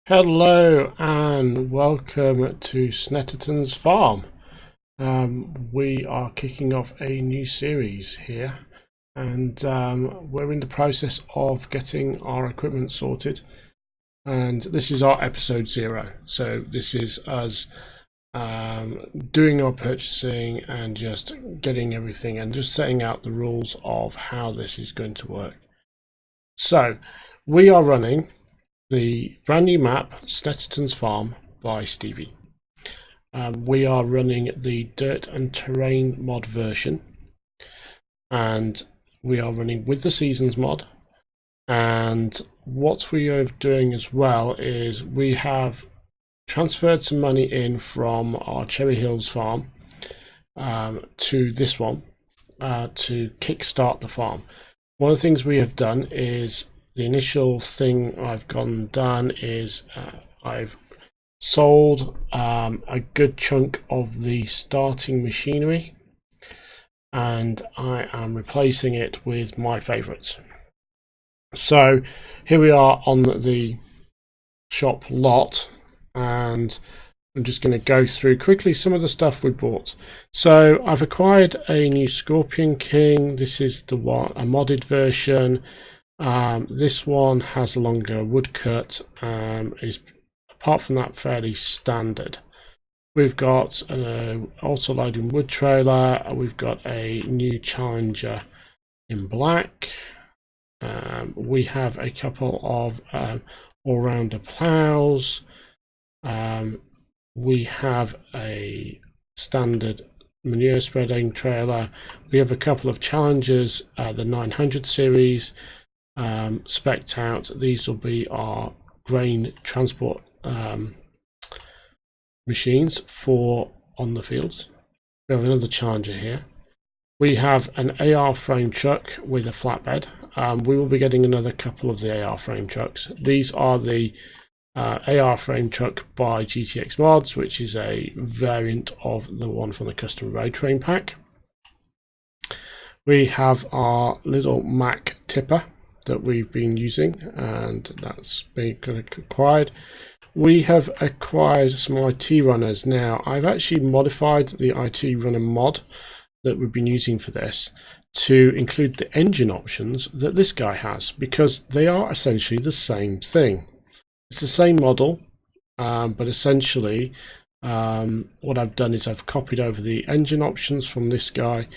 Hello and welcome to Snettertons Farm. We are kicking off a new series here, and we're in the process of getting our equipment sorted. And this is our episode 0. So this is us doing our purchasing and just getting everything and just setting out the rules of how this is going to work. So we are running the brand new map, Snettertons Farm by Stevie. We are running the Dirt and Terrain mod version, and we are running with the Seasons mod. And what we are doing as well is we have transferred some money in from our Cherry Hills farm to this one to kickstart the farm. One of the things we have done is the initial thing I've done is I've sold a good chunk of the starting machinery, and I am replacing it with my favorites. So here we are on the shop lot, and I'm just going to go through quickly some of the stuff we bought. So I've acquired a new Scorpion King. This is the one, a modded version. This one has a longer woodcut, is apart from that fairly standard. We've got an auto loading wood trailer. We've got a new Challenger in black. We have a couple of all-rounder plows. We have a standard manure spreading trailer. We have a couple of Challengers, the 900 series. Spec'd out. These will be our grain transport machines for on the fields. We have another Challenger here. We have an AR frame truck with a flatbed. We will be getting another couple of the AR frame trucks. These are the AR frame truck by GTX Mods, which is a variant of the one from the custom road train pack. We have our little Mack tipper that we've been using, and that's been acquired. We have acquired some IT runners. Now I've actually modified the IT runner mod that we've been using for this to include the engine options that this guy has, because they are essentially the same thing. It's the same model, but essentially what I've done is I've copied over the engine options from this guy,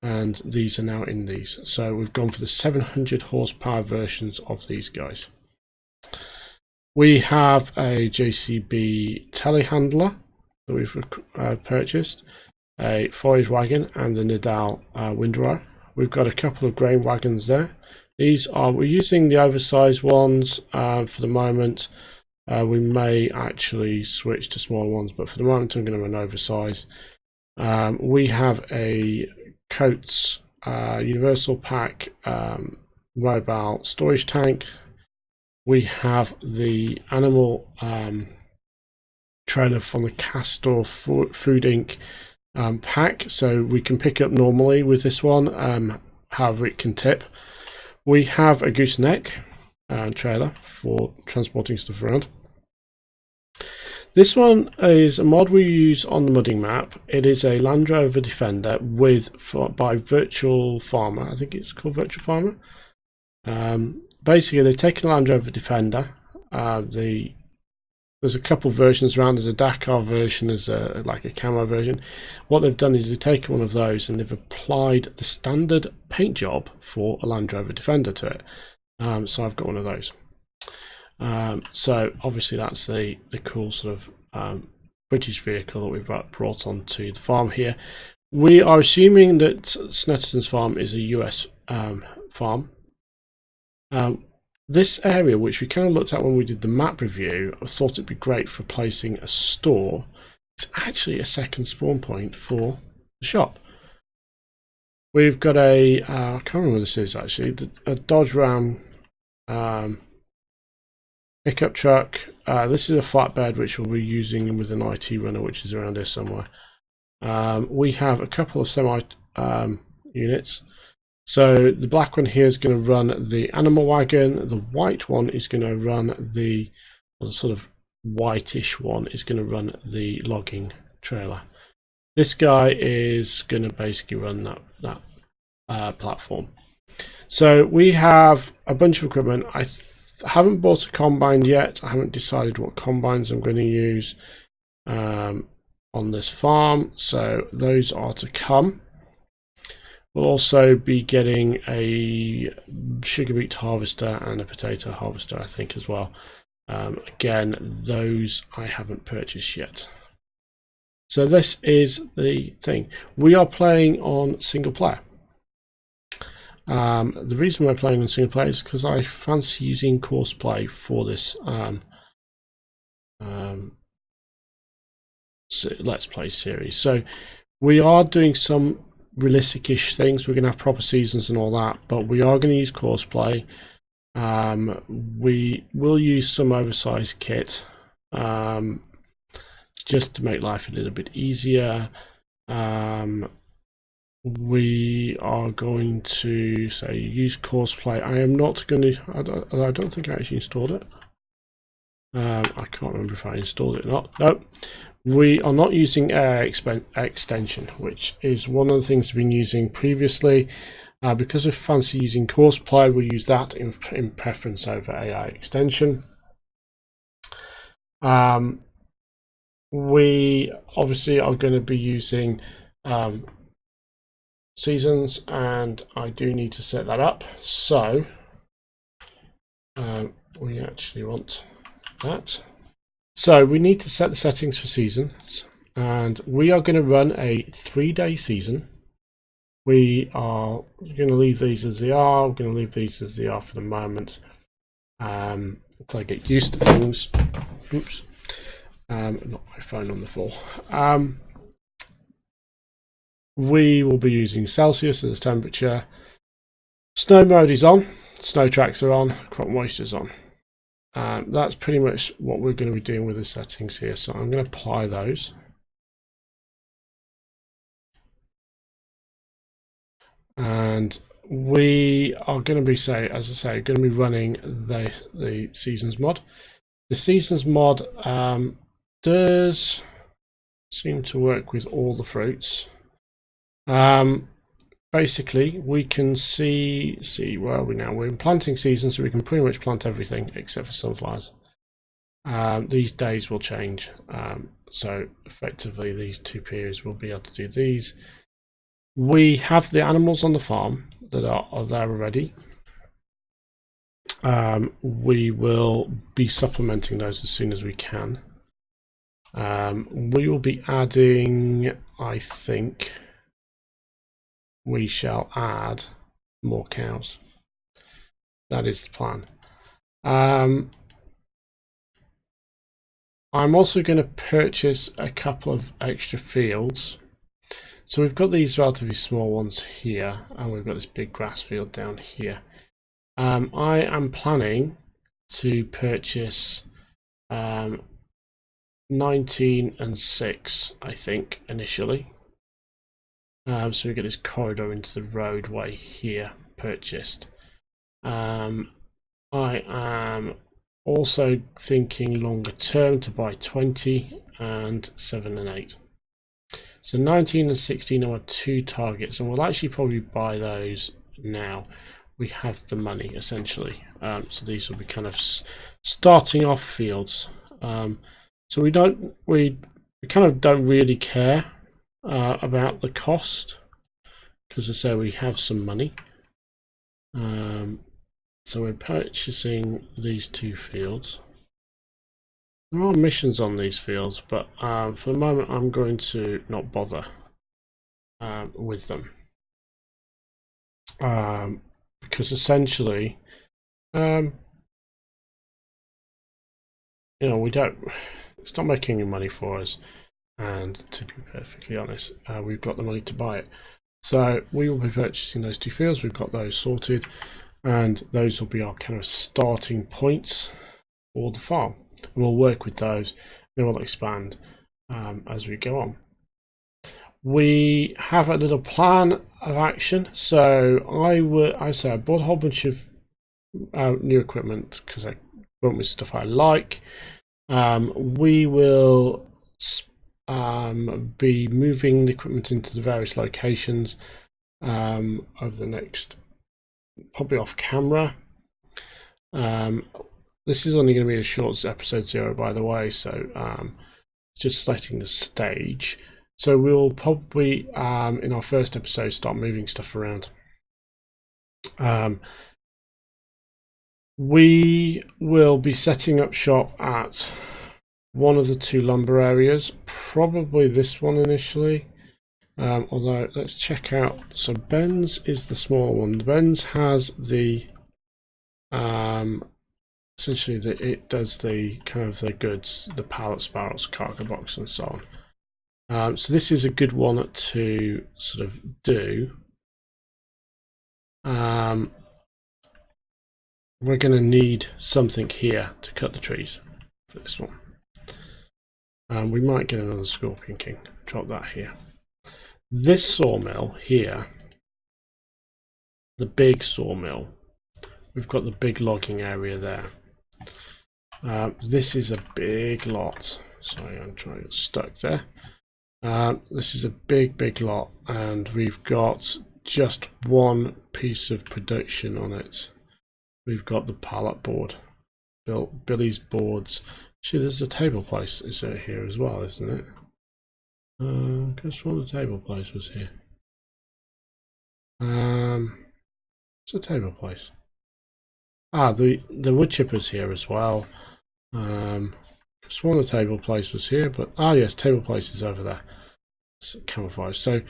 and these are now in these. So we've gone for the 700 horsepower versions of these guys. We have a JCB telehandler that we've purchased, a forage wagon, and the Nidal windrower. We've got a couple of grain wagons there. We're using the oversized ones for the moment. We may actually switch to smaller ones, but for the moment I'm going to run oversized. We have a Coates universal pack mobile storage tank. We have the animal trailer from the Castor Food Inc. Pack, so we can pick up normally with this one, however it can tip. We have a gooseneck trailer for transporting stuff around. This one is a mod we use on the mudding map. It is a Land Rover Defender by Virtual Farmer. I think it's called Virtual Farmer. Basically, they've taken a Land Rover Defender. There's a couple versions around. There's a Dakar version. There's like a camo version. What they've done is they've taken one of those and they've applied the standard paint job for a Land Rover Defender to it. So I've got one of those. So obviously that's the cool sort of British vehicle that we've brought onto the farm here. We are assuming that Snettertons Farm is a US farm. This area, which we kind of looked at when we did the map review, I thought it'd be great for placing a store. It's actually a second spawn point for the shop. We've got I can't remember what this is actually, a Dodge Ram pickup truck. This is a flatbed which we'll be using with an IT runner, which is around here somewhere. We have a couple of semi units. So the black one here is going to run the animal wagon. The white one is going to run the or the sort of whitish one, is going to run the logging trailer. This guy is going to basically run that platform. So we have a bunch of equipment. I haven't bought a combine yet. I haven't decided what combines I'm going to use on this farm, so those are to come. We'll also be getting a sugar beet harvester and a potato harvester, I think, as well. Again, those I haven't purchased yet. So this is the thing. We are playing on single player. The reason we're playing on single player is because I fancy using course play for this Let's Play series. So we are doing some realistic-ish things. We're going to have proper seasons and all that, but we are going to use course play. We will use some oversized kit just to make life a little bit easier. We are going to say use course play. I am not going to. I don't think I actually installed it. I can't remember if I installed it or not. No, we are not using air extension, which is one of the things we've been using previously. Because we fancy using course play, we'll use that in preference over AI extension. We obviously are going to be using seasons, and I do need to set that up. So we actually want that. So we need to set the settings for seasons, and we are going to run a 3-day season. We are going to leave these as they are. We're going to leave these as they are for the moment until I get used to things. Oops. Not my phone on the floor. We will be using Celsius as temperature. Snow mode is on. Snow tracks are on. Crop moisture is on. That's pretty much what we're going to be doing with the settings here. So I'm going to apply those. And we are going to be, as I say, going to be running the seasons mod. The seasons mod does seem to work with all the fruits. Basically, we can see where are we now? We're in planting season, so we can pretty much plant everything except for sunflowers. These days will change, so effectively these 2 periods will be able to do these. We have the animals on the farm that are there already. We will be supplementing those as soon as we can. We will be adding, I think, we shall add more cows. That is the plan. I'm also going to purchase a couple of extra fields. So we've got these relatively small ones here, and we've got this big grass field down here. I am planning to purchase 19 and 6, I think, initially. So we get this corridor into the roadway here purchased. I am also thinking longer term to buy 20 and 7 and 8. So 19 and 16 are 2 targets, and we'll actually probably buy those now. We have the money essentially, so these will be kind of starting off fields. So we kind of don't really care about the cost, because as I say, we have some money. So we're purchasing these 2 fields. There are missions on these fields, but for the moment I'm going to not bother with them, because essentially you know, it's not making any money for us, and to be perfectly honest, we've got the money to buy it. So we will be purchasing those 2 fields. We've got those sorted, and those will be our kind of starting points for the farm. And we'll work with those, and we'll expand as we go on. We have a little plan of action. So I bought a whole bunch of new equipment because I run with stuff I like. We will be moving the equipment into the various locations over the next, probably off camera. This is only going to be a short episode 0, by the way, so just setting the stage. So we'll probably in our first episode start moving stuff around. We will be setting up shop at one of the 2 lumber areas, probably this one initially, although let's check out. So Ben's is the small one. Ben's has the essentially it does the kind of the goods, the pallets, barrels, cargo box and so on. So this is a good one to sort of do. We're going to need something here to cut the trees for this one. We might get another Scorpion King. Drop that here. This sawmill here, the big sawmill, we've got the big logging area there. This is a big lot. Sorry, I'm trying to get stuck there. This is a big lot, and we've got just one piece of production on it. We've got the pallet board, Billy's boards. Actually, there's a table place is here as well, isn't it? I guess one of the table place was here. It's a table place. The wood chipper's here as well. Just one of the table place was here, but yes, table place is over there. It's camouflage. So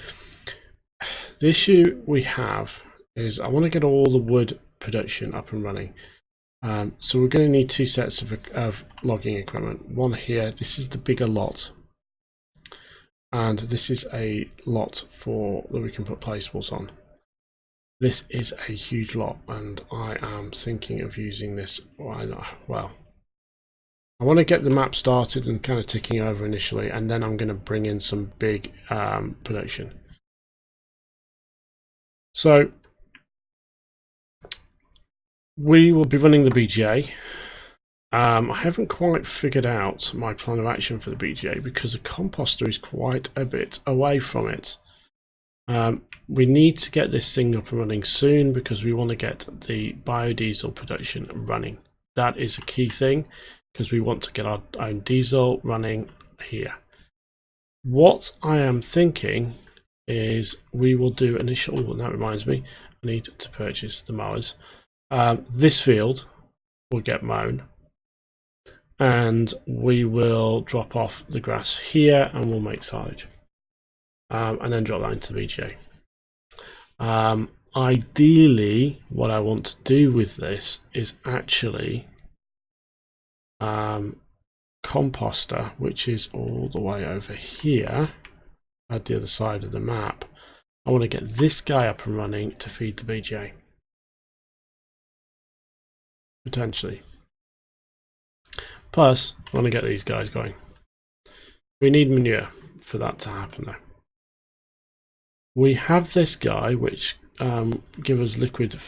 the issue we have is I want to get all the wood production up and running. So we're going to need 2 sets of logging equipment. One here, this is the bigger lot, and this is a lot that we can put placeables on. This is a huge lot, and I am thinking of using this. Well, I want to get the map started and kind of ticking over initially, and then I'm going to bring in some big production. So we will be running the BGA. I haven't quite figured out my plan of action for the BGA because the composter is quite a bit away from it. We need to get this thing up and running soon because we want to get the biodiesel production running. That is a key thing because we want to get our own diesel running here. What I am thinking is we will do initial, and that reminds me, I need to purchase the mowers. This field will get mown, and we will drop off the grass here and we'll make silage, and then drop that into the BGA. Ideally, what I want to do with this is actually composter, which is all the way over here at the other side of the map. I want to get this guy up and running to feed the BGA. Potentially. Plus, I want to get these guys going. We need manure for that to happen though. We have this guy which gives us liquid,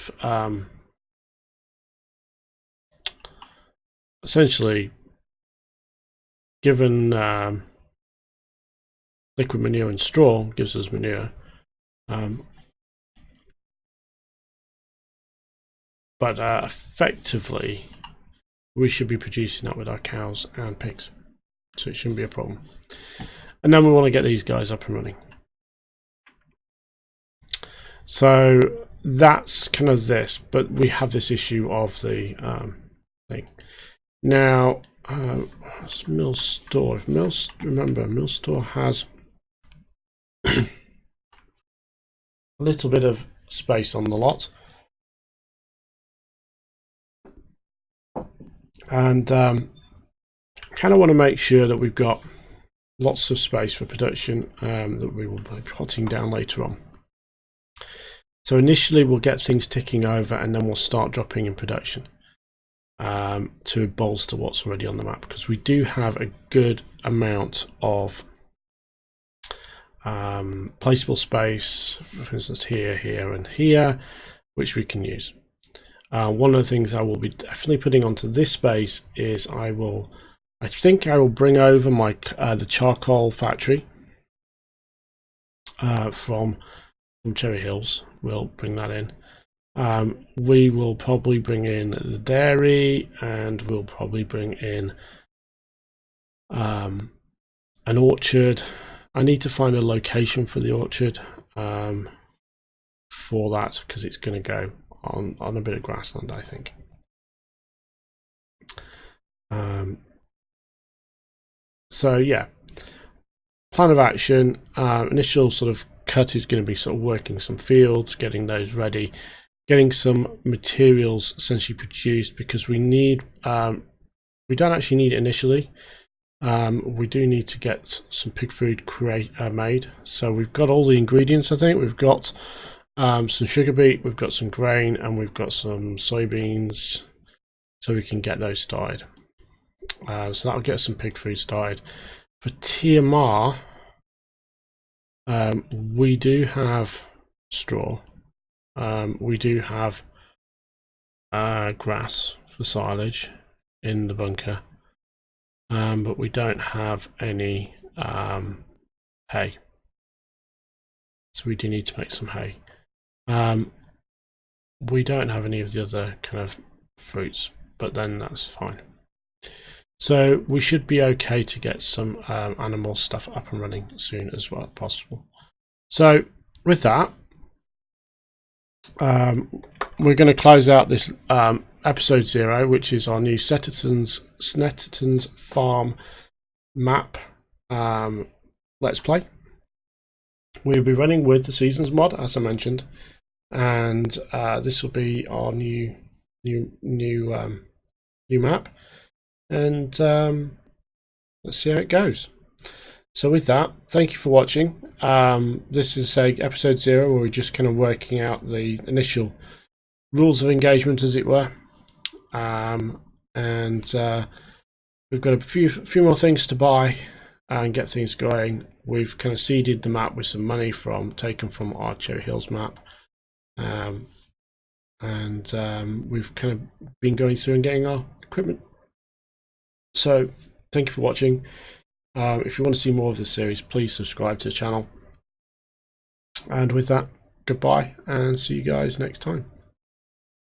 essentially given liquid manure and straw gives us manure, but effectively we should be producing that with our cows and pigs, so it shouldn't be a problem. And then we want to get these guys up and running. So that's kind of this, but we have this issue of the thing. Now, mill store. If remember, mill store has a little bit of space on the lot, and kind of want to make sure that we've got lots of space for production that we will be potting down later on. So initially we'll get things ticking over, and then we'll start dropping in production to bolster what's already on the map, because we do have a good amount of placeable space, for instance here, here and here, which we can use. One of the things I will be definitely putting onto this space is I think I will bring over my the charcoal factory from Cherry Hills. We'll bring that in. We will probably bring in the dairy, and we'll probably bring in an orchard. I need to find a location for the orchard for that, because it's going to go on a bit of grassland, I think. So yeah, plan of action. Initial sort of cut is going to be sort of working some fields, getting those ready, getting some materials essentially produced, because we need we don't actually need it initially. We do need to get some pig food made. So we've got all the ingredients. I think we've got some sugar beet, we've got some grain, and we've got some soybeans, so we can get those started. So that'll get some pig food started. For TMR, we do have straw. We do have grass for silage in the bunker, but we don't have any hay. So we do need to make some hay. We don't have any of the other kind of fruits, but then that's fine. So we should be okay to get some animal stuff up and running soon as well as possible. So with that, we're going to close out this episode 0, which is our new Snettertons Farm map let's play. We'll be running with the Seasons mod, as I mentioned, and this will be our new map. And let's see how it goes. So with that, thank you for watching. This is episode 0, where we're just kind of working out the initial rules of engagement, as it were. And we've got a few more things to buy and get things going. We've kind of seeded the map with some money taken from our Cherry Hills map. And we've kind of been going through and getting our equipment. So thank you for watching. If you want to see more of this series, please subscribe to the channel. And with that, goodbye, and see you guys next time.